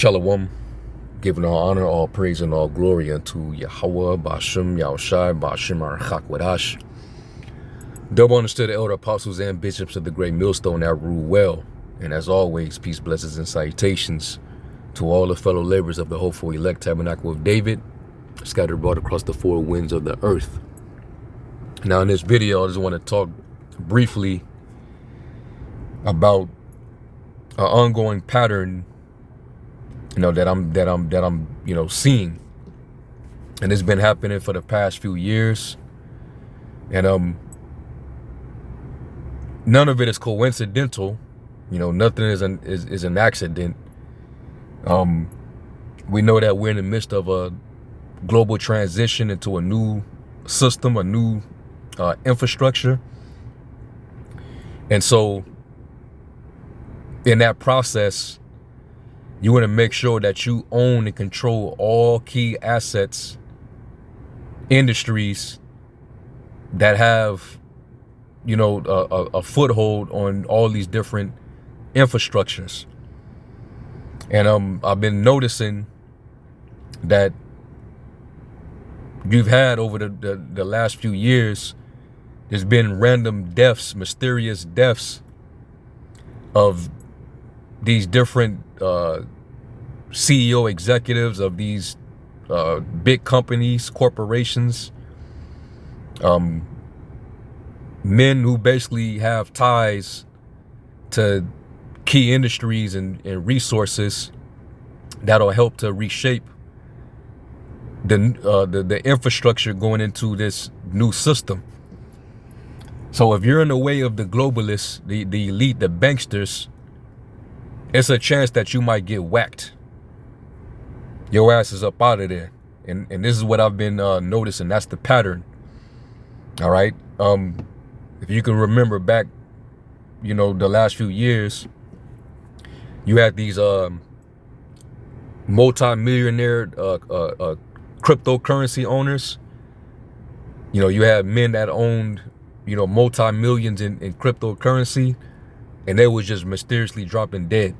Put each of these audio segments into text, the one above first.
Shalom, giving all honor, all praise, and all glory unto Yahweh, Ba'ashem, Yahushai, Ba'ashem, Archak, Wadash. Double honors to the elder apostles and bishops of the great millstone that rule well. And as always, peace, blessings, and salutations to all the fellow laborers of the hopeful elect tabernacle of David, scattered abroad across the four winds of the earth. Now, in this video, I just want to talk briefly about an ongoing pattern, that I'm seeing, and it's been happening for the past few years, and none of it is coincidental. Nothing is an accident. We know that we're in the midst of a global transition into a new system, a new infrastructure, and so in that process, you want to make sure that you own and control all key assets, industries that have, a foothold on all these different infrastructures. And I've been noticing that you've had over the last few years, there's been random deaths, mysterious deaths of these different CEO executives of these big companies, corporations, men who basically have ties to key industries and resources that'll help to reshape the infrastructure going into this new system. So if you're in the way of the globalists, the elite, the banksters, it's a chance that you might get whacked. Your ass is up out of there. And this is what I've been noticing. That's the pattern. All right. If you can remember back, the last few years, you had these multi-millionaire cryptocurrency owners. You had men that owned, multi-millions in cryptocurrency, and they was just mysteriously dropping dead.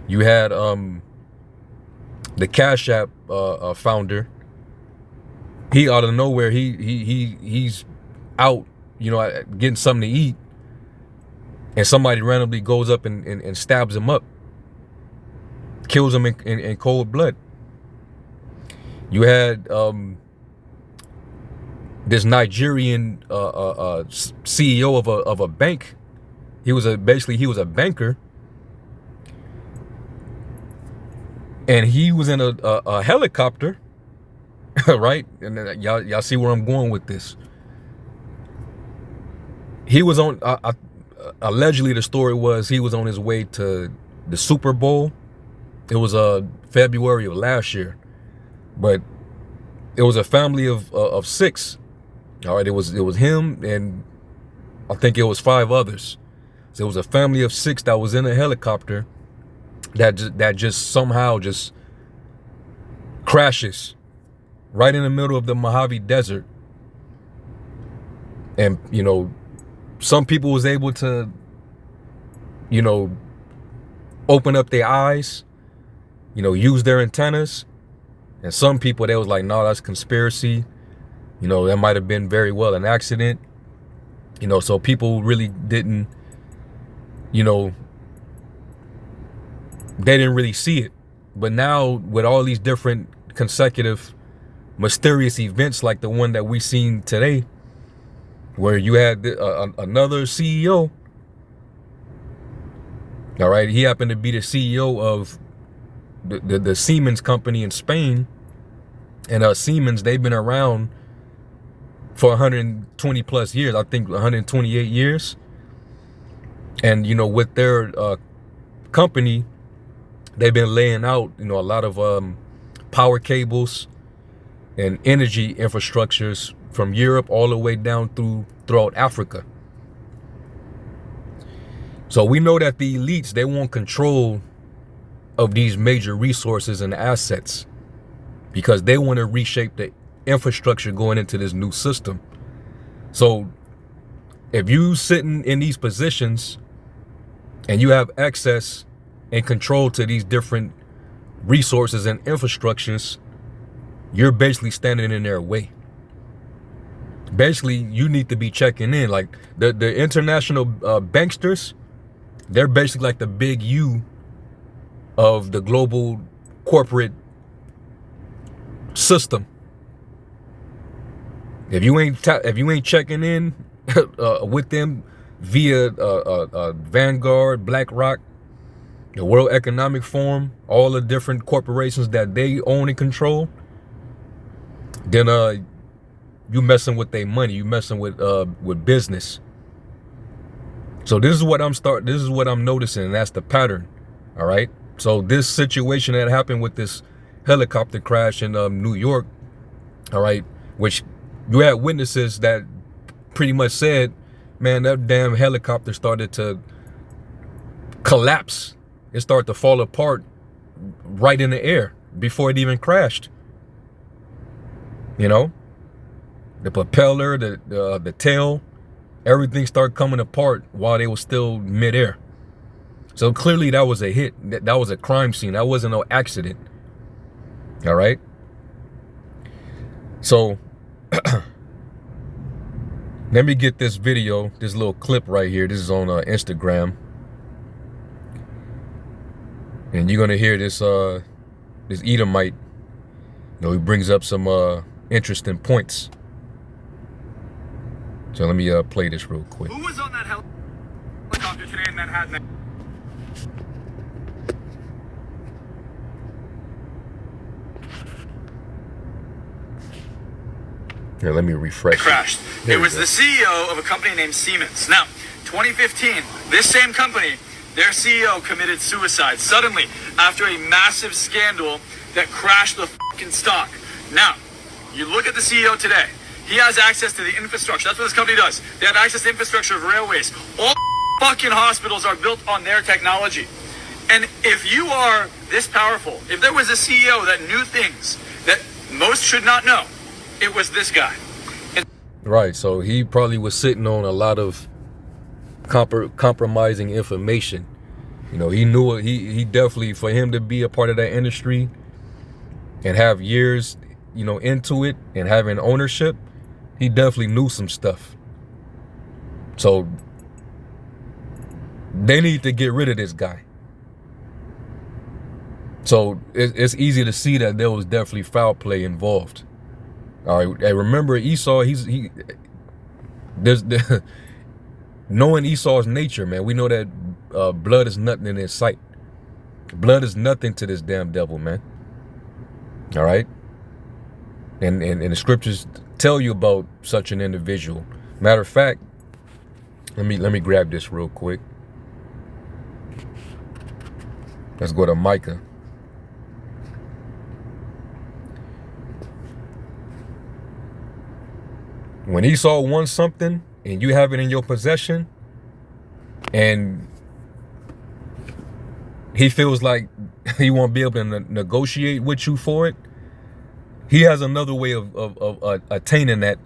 You had the Cash App founder. He out of nowhere, he's out, getting something to eat, and somebody randomly goes up and stabs him up, kills him in cold blood. You had this Nigerian CEO of a bank. He was a banker, and he was in a helicopter, right? And y'all see where I'm going with this. He was on, allegedly the story was he was on his way to the Super Bowl. It was February of last year, but it was a family of six. All right, it was him and I think it was 5 others. So it was a family of 6 that was in a helicopter that just somehow just crashes right in the middle of the Mojave Desert. And, some people was able to, open up their eyes, use their antennas. And some people, they was like, no, that's conspiracy. That might have been very well an accident. So people really didn't, they didn't really see it. But now with all these different consecutive mysterious events like the one that we seen today, where you had another CEO, all right, he happened to be the CEO of the Siemens company in Spain. And Siemens, they've been around for 120 plus years, I think 128 years. And, with their company, they've been laying out, a lot of power cables and energy infrastructures from Europe all the way down throughout Africa. So we know that the elites, they want control of these major resources and assets because they want to reshape the infrastructure going into this new system. So if you sitting in these positions and you have access and control to these different resources and infrastructures, you're basically standing in their way. Basically, you need to be checking in. Like the international banksters, they're basically like the big U of the global corporate system. If you ain't checking in with them via Vanguard, BlackRock, the World Economic Forum, all the different corporations that they own and control, then you messing with their money. You messing with business. So this is what I'm noticing, and that's the pattern. All right. So this situation that happened with this helicopter crash in New York, all right, which you had witnesses that pretty much said, man, that damn helicopter started to collapse. It started to fall apart right in the air before it even crashed. You know, the propeller, the tail, everything started coming apart while they were still midair. So clearly that was a hit. That was a crime scene. That wasn't no accident. All right. So let me get this video, this little clip right here. This is on Instagram. And you're going to hear this Edomite. You know, he brings up some interesting points. So let me play this real quick. Who was on that helicopter today in Manhattan? Here, let me refresh. It crashed. It was the CEO of a company named Siemens. Now, 2015, this same company, their CEO committed suicide suddenly after a massive scandal that crashed the fucking stock. Now, you look at the CEO today. He has access to the infrastructure. That's what this company does. They have access to infrastructure of railways. All fucking hospitals are built on their technology. And if you are this powerful, if there was a CEO that knew things that most should not know, it was this guy. Right, so he probably was sitting on a lot of compromising information. You know, he knew it. He definitely, for him to be a part of that industry and have years, you know, into it and having ownership, he definitely knew some stuff. So they need to get rid of this guy. So it's easy to see that there was definitely foul play involved. All right, and remember Esau, knowing Esau's nature, man, we know that blood is nothing in his sight. Blood is nothing to this damn devil, man. All right, and the scriptures tell you about such an individual. Matter of fact, let me grab this real quick. Let's go to Micah. When Esau wants something and you have it in your possession and he feels like he won't be able to negotiate with you for it, he has another way of attaining that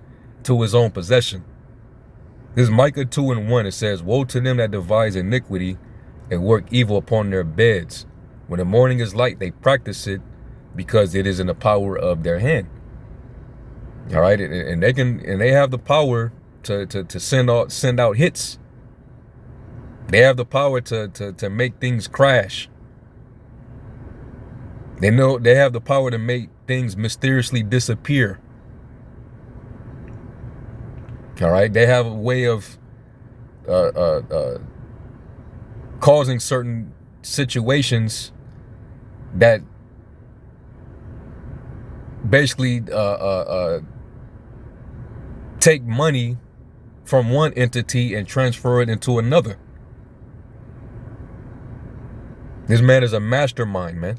to his own possession. This is Micah 2:1. It says, "Woe to them that devise iniquity and work evil upon their beds. When the morning is light, they practice it because it is in the power of their hand." All right, and they have the power to send out hits. They have the power to make things crash. They have the power to make things mysteriously disappear. All right, they have a way of causing certain situations that basically take money from one entity and transfer it into another. This man is a mastermind, man.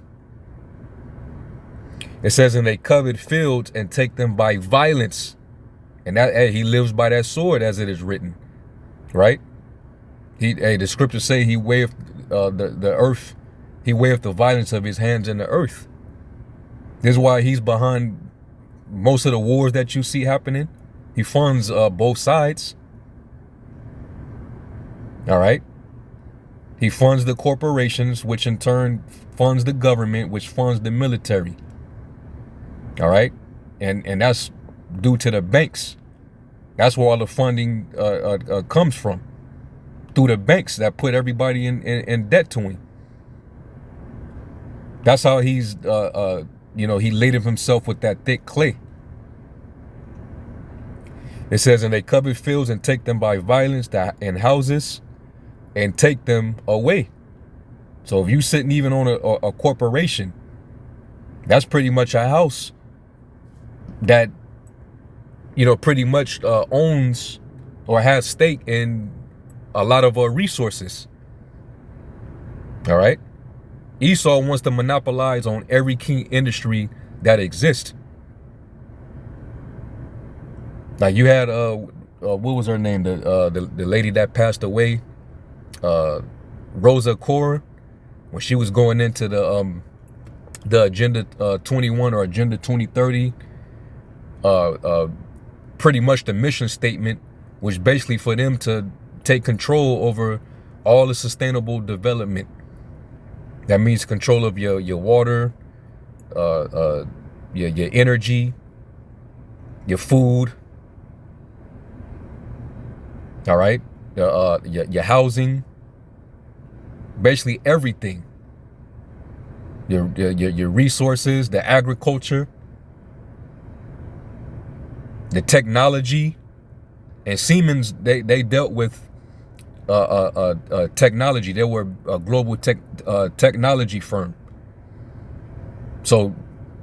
It says, "And they covet fields and take them by violence." And that, hey, he lives by that sword, as it is written, right? The scriptures say he waved the earth. He waved the violence of his hands in the earth. This is why he's behind most of the wars that you see happening. He funds both sides. All right. He funds the corporations, which in turn funds the government, which funds the military. All right. And that's due to the banks. That's where all the funding comes from. Through the banks that put everybody in debt to him. That's how he's, he laid himself with that thick clay. It says, and they cover fields and take them by violence and houses and take them away. So if you sitting even on a corporation, that's pretty much a house that, pretty much owns or has stake in a lot of resources. All right. Esau wants to monopolize on every key industry that exists. Like you had what was her name? The lady that passed away, Rosa Cora, when she was going into the Agenda 21 or Agenda 2030, pretty much the mission statement was basically for them to take control over all the sustainable development. That means control of your water, your energy, your food. All right, your housing, basically everything. Your resources, the agriculture, the technology, and Siemens they dealt with technology. They were a global technology firm. So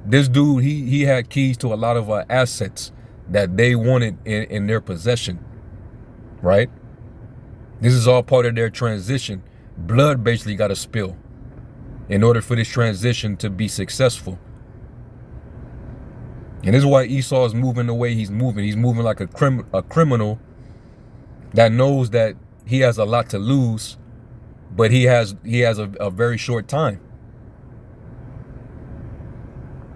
this dude he had keys to a lot of assets that they wanted in their possession. Right? This is all part of their transition. Blood basically got to spill in order for this transition to be successful. And this is why Esau is moving the way he's moving. He's moving like a criminal that knows that he has a lot to lose, but he has a very short time.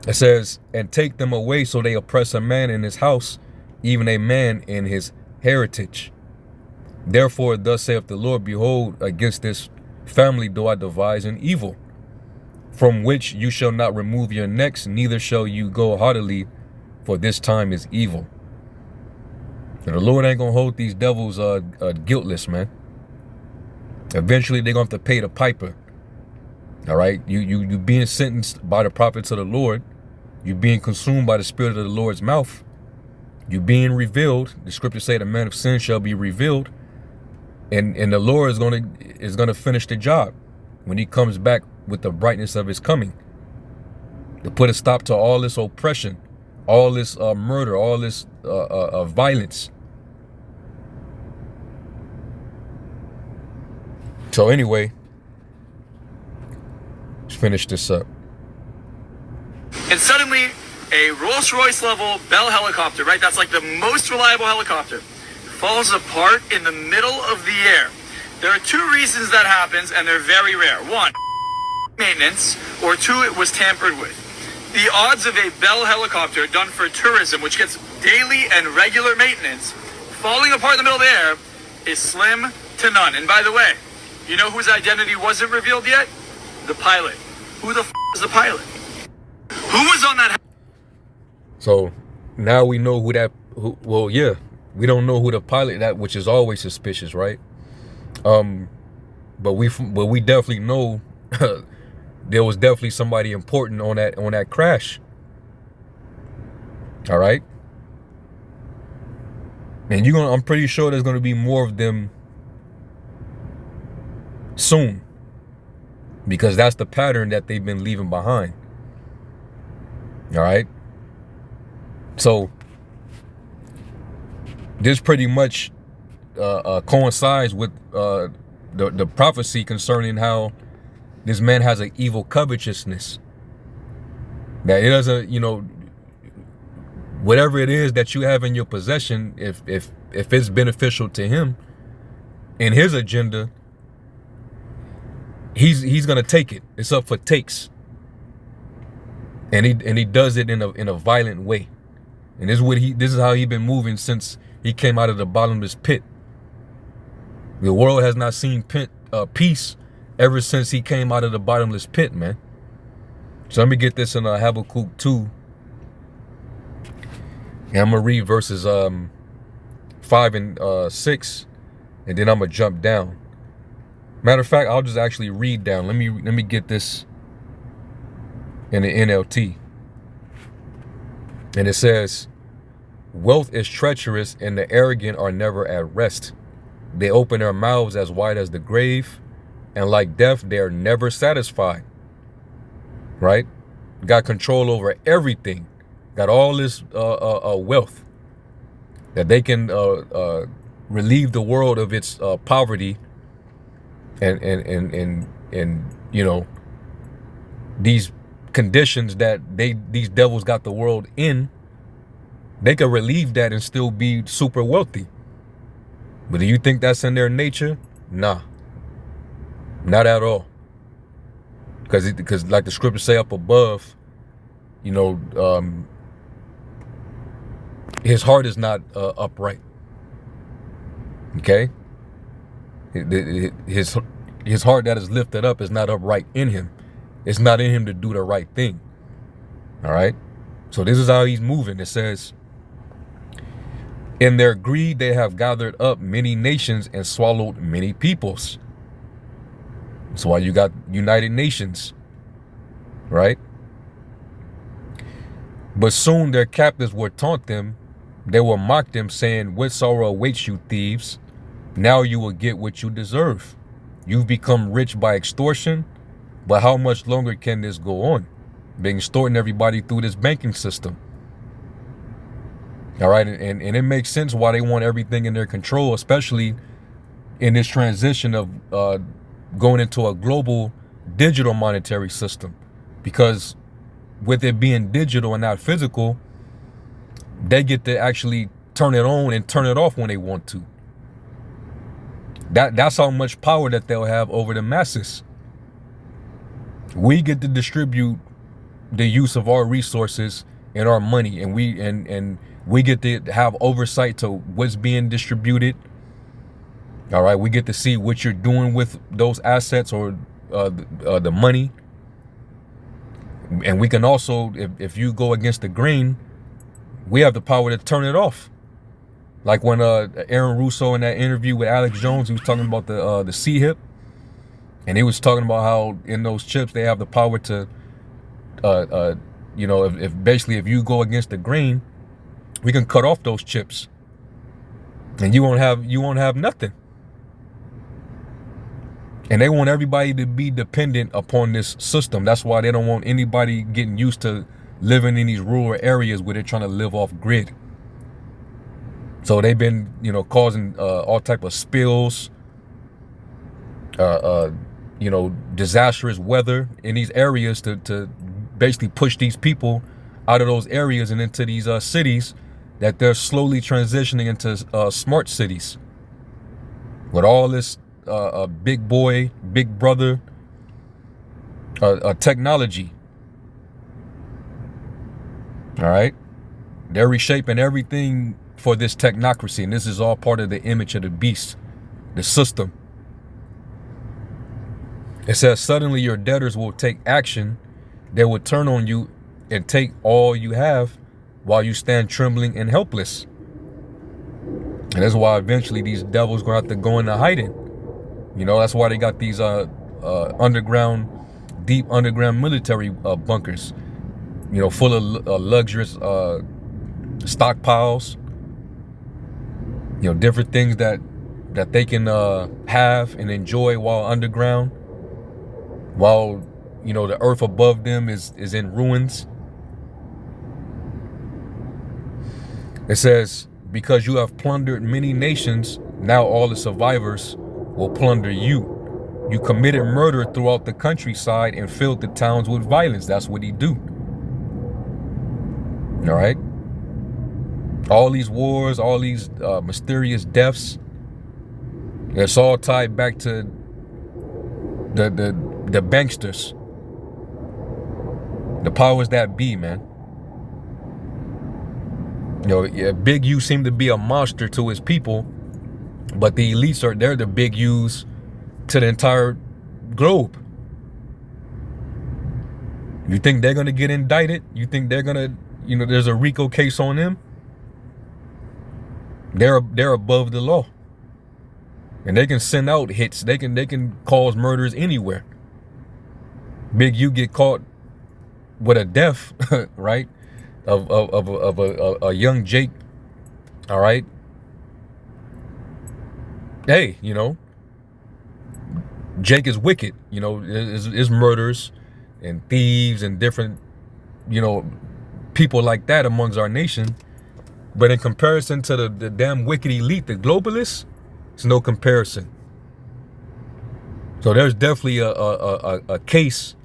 It says, and take them away so they oppress a man in his house, even a man in his heritage. Therefore, thus saith the Lord, behold, against this family do I devise an evil, from which you shall not remove your necks, neither shall you go haughtily, for this time is evil. And the Lord ain't gonna hold these devils guiltless, man. Eventually, they're gonna have to pay the piper. All right, you being sentenced by the prophets of the Lord, you being consumed by the spirit of the Lord's mouth, you being revealed. The scriptures say the man of sin shall be revealed. And the Lord is gonna finish the job when he comes back with the brightness of his coming, to put a stop to all this oppression, all this murder, all this violence. So anyway, let's finish this up. And suddenly, a Rolls-Royce level Bell helicopter, right? That's like the most reliable helicopter, falls apart in the middle of the air. There are two reasons that happens, and they're very rare. One, maintenance, or two, it was tampered with. The odds of a Bell helicopter done for tourism, which gets daily and regular maintenance, falling apart in the middle of the air is slim to none. And by the way, you know whose identity wasn't revealed yet? The pilot. Who the is the pilot? Who was on that? So now we know well, yeah. We don't know who the pilot that, which is always suspicious, right? But we definitely know there was definitely somebody important on that crash. All right, and I'm pretty sure there's gonna be more of them soon, because that's the pattern that they've been leaving behind. All right, so this pretty much coincides with the prophecy concerning how this man has an evil covetousness. That it doesn't, whatever it is that you have in your possession, if it's beneficial to him in his agenda, he's gonna take it. It's up for takes, and he does it in a violent way. And this is how he's been moving since he came out of the bottomless pit. The world has not seen peace ever since he came out of the bottomless pit, man. So let me get this in Habakkuk 2. And I'm going to read verses 5 and 6. And then I'm going to jump down. Matter of fact, I'll just actually read down. Let me get this in the NLT. And it says, wealth is treacherous and the arrogant are never at rest. They open their mouths as wide as the grave, and like death, they are never satisfied. Right? Got control over everything. Got all this wealth that they can relieve the world of its poverty and you know, these conditions that these devils got the world in. They could relieve that and still be super wealthy. But do you think that's in their nature? Nah. Not at all. Because like the scriptures say up above, you know, his heart is not upright. Okay? His heart that is lifted up is not upright in him. It's not in him to do the right thing. All right? So this is how he's moving. It says, in their greed, they have gathered up many nations and swallowed many peoples. That's why you got United Nations, right? But soon their captives will taunt them. They will mock them, saying, what sorrow awaits you, thieves? Now you will get what you deserve. You've become rich by extortion, but how much longer can this go on? Being extorting everybody through this banking system. All right, and it makes sense why they want everything in their control, especially in this transition of going into a global digital monetary system. Because with it being digital and not physical, they get to actually turn it on and turn it off when they want to. That's how much power that they'll have over the masses. We get to distribute the use of our resources and our money, and we get to have oversight to what's being distributed. All right, we get to see what you're doing with those assets or the money. And we can also, if you go against the grain, we have the power to turn it off. Like when Aaron Russo in that interview with Alex Jones, he was talking about the C-HIP. And he was talking about how in those chips, they have the power to, you know, if you go against the grain, we can cut off those chips, and you won't have nothing. And they want everybody to be dependent upon this system. That's why they don't want anybody getting used to living in these rural areas where they're trying to live off grid. So they've been, you know, causing all type of spills, you know, disastrous weather in these areas to basically push these people out of those areas and into these cities that they're slowly transitioning into smart cities with all this big boy, big brother technology. All right, they're reshaping everything for this technocracy, and this is all part of the image of the beast, the system. It says, suddenly your debtors will take action. They will turn on you and take all you have while you stand trembling and helpless. And that's why eventually these devils going to have to go into hiding. You know, that's why they got these underground, deep underground military bunkers, you know, full of luxurious stockpiles, you know, different things that they can have and enjoy while underground, while, you know, the earth above them is in ruins. It says, because you have plundered many nations, now all the survivors will plunder you. You committed murder throughout the countryside and filled the towns with violence. That's what he do. All right. All these wars, all these mysterious deaths, it's all tied back to the banksters, the powers that be, man. You know, yeah, Big U seemed to be a monster to his people, but the elites they're the big U's to the entire globe. You think they're gonna get indicted? You think they're gonna, there's a RICO case on them? They're above the law, and they can send out hits. They can cause murders anywhere. Big U get caught with a death, right? Of a young Jake. All right. Hey, Jake is wicked. Is murders and thieves and different, people like that amongst our nation. But in comparison to the damn wicked elite, the globalists, it's no comparison. So there's definitely a case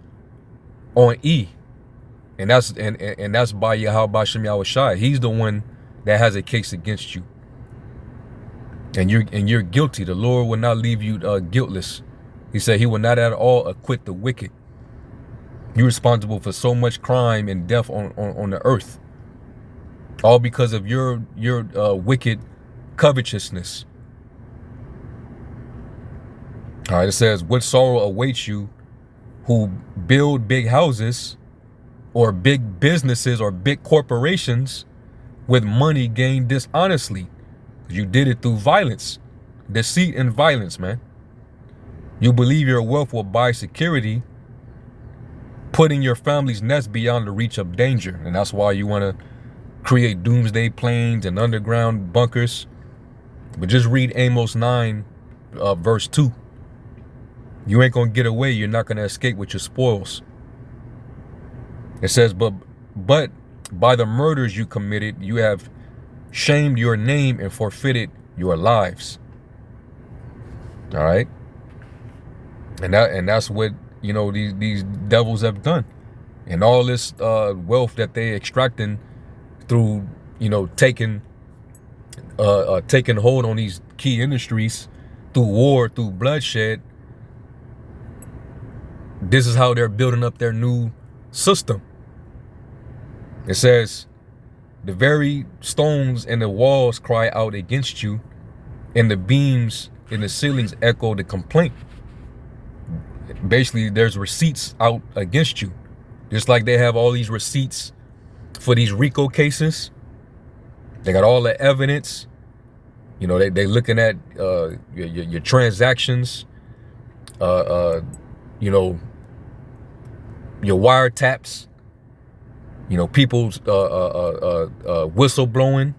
on E, and that's by Yahweh Shem Yahushai. He's the one that has a case against you, and you're guilty. The Lord will not leave you guiltless. He said He will not at all acquit the wicked. You're responsible for so much crime and death on the earth, all because of your wicked covetousness. All right, it says, what sorrow awaits you who build big houses or big businesses or big corporations with money gained dishonestly. You did it through violence, deceit and violence, man. You believe your wealth will buy security, putting your family's nest beyond the reach of danger. And that's why you want to create doomsday planes and underground bunkers. But just read Amos 9, verse 2. You ain't going to get away. You're not going to escape with your spoils. It says, but by the murders you committed, you have shamed your name and forfeited your lives. All right. And that's what, these devils have done. And all this wealth that they extracting through, taking hold on these key industries through war, through bloodshed. This is how they're building up their new system. It says, the very stones and the walls cry out against you, and the beams in the ceilings echo the complaint. Basically, there's receipts out against you. Just like they have all these receipts for these RICO cases. They got all the evidence. They looking at your transactions, your wiretaps, people's whistleblowing.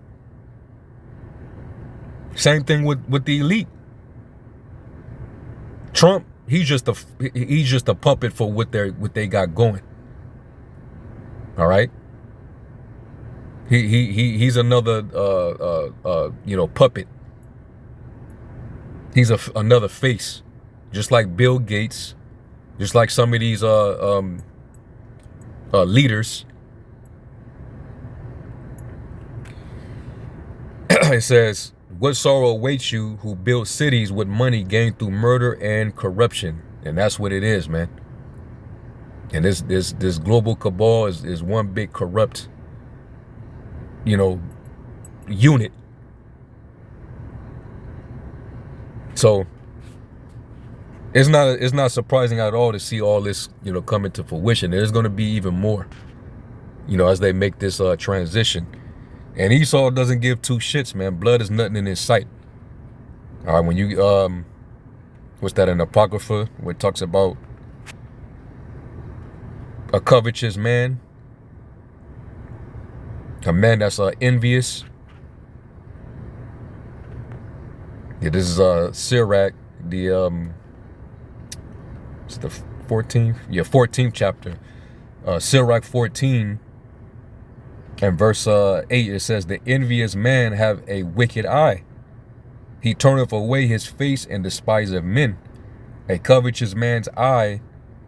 Same thing with the elite. Trump, he's just a puppet for what they got going. All right. He's another puppet. He's another face, just like Bill Gates, just like some of these leaders. It says, what sorrow awaits you who build cities with money gained through murder and corruption. And that's what it is, man. And this global cabal is one big corrupt, unit. So it's not surprising at all to see all this, come into fruition. There's going to be even more, as they make this transition. And Esau doesn't give two shits, man. Blood is nothing in his sight. All right, when you what's that in Apocrypha where it talks about a covetous man, a man that's envious. Yeah, this is Sirach, it's the 14th, 14th chapter, Sirach 14 and verse 8. It says, the envious man have a wicked eye. He turneth away his face and despiseth men. A covetous man's eye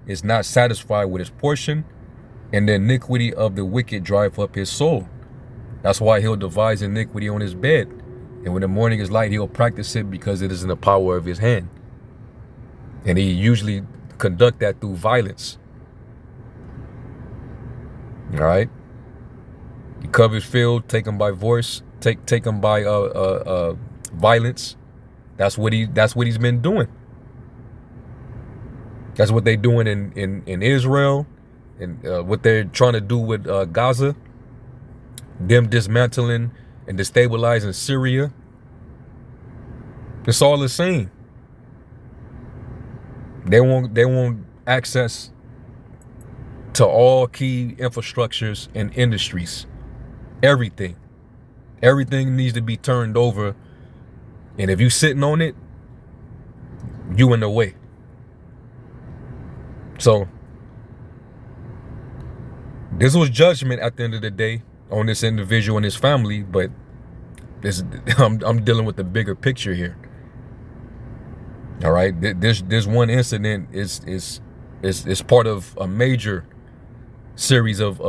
is not satisfied with his portion, and the iniquity of the wicked drive up his soul. That's why he'll devise iniquity on his bed. And when the morning is light, he'll practice it because it is in the power of his hand. And he usually conduct that through violence. All right. You covet field, take him by voice, take him by violence. That's what he's been doing. That's what they're doing in Israel, and what they're trying to do with Gaza. Them dismantling and destabilizing Syria. It's all the same. They want access to all key infrastructures and industries. Everything needs to be turned over, and if you sitting on it, you in the way. So this was judgment at the end of the day on this individual and his family, but I'm dealing with the bigger picture here. All right, this one incident is part of a major series of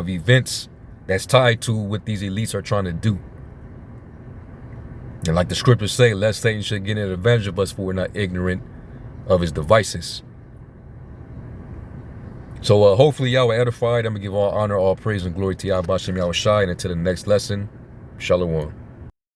events that's tied to what these elites are trying to do. And like the scriptures say, lest Satan should get an advantage of us, for we're not ignorant of his devices. So hopefully y'all were edified. I'm gonna give all honor, all praise, and glory to Yahweh Shem Yahushai. And until the next lesson, Shalom.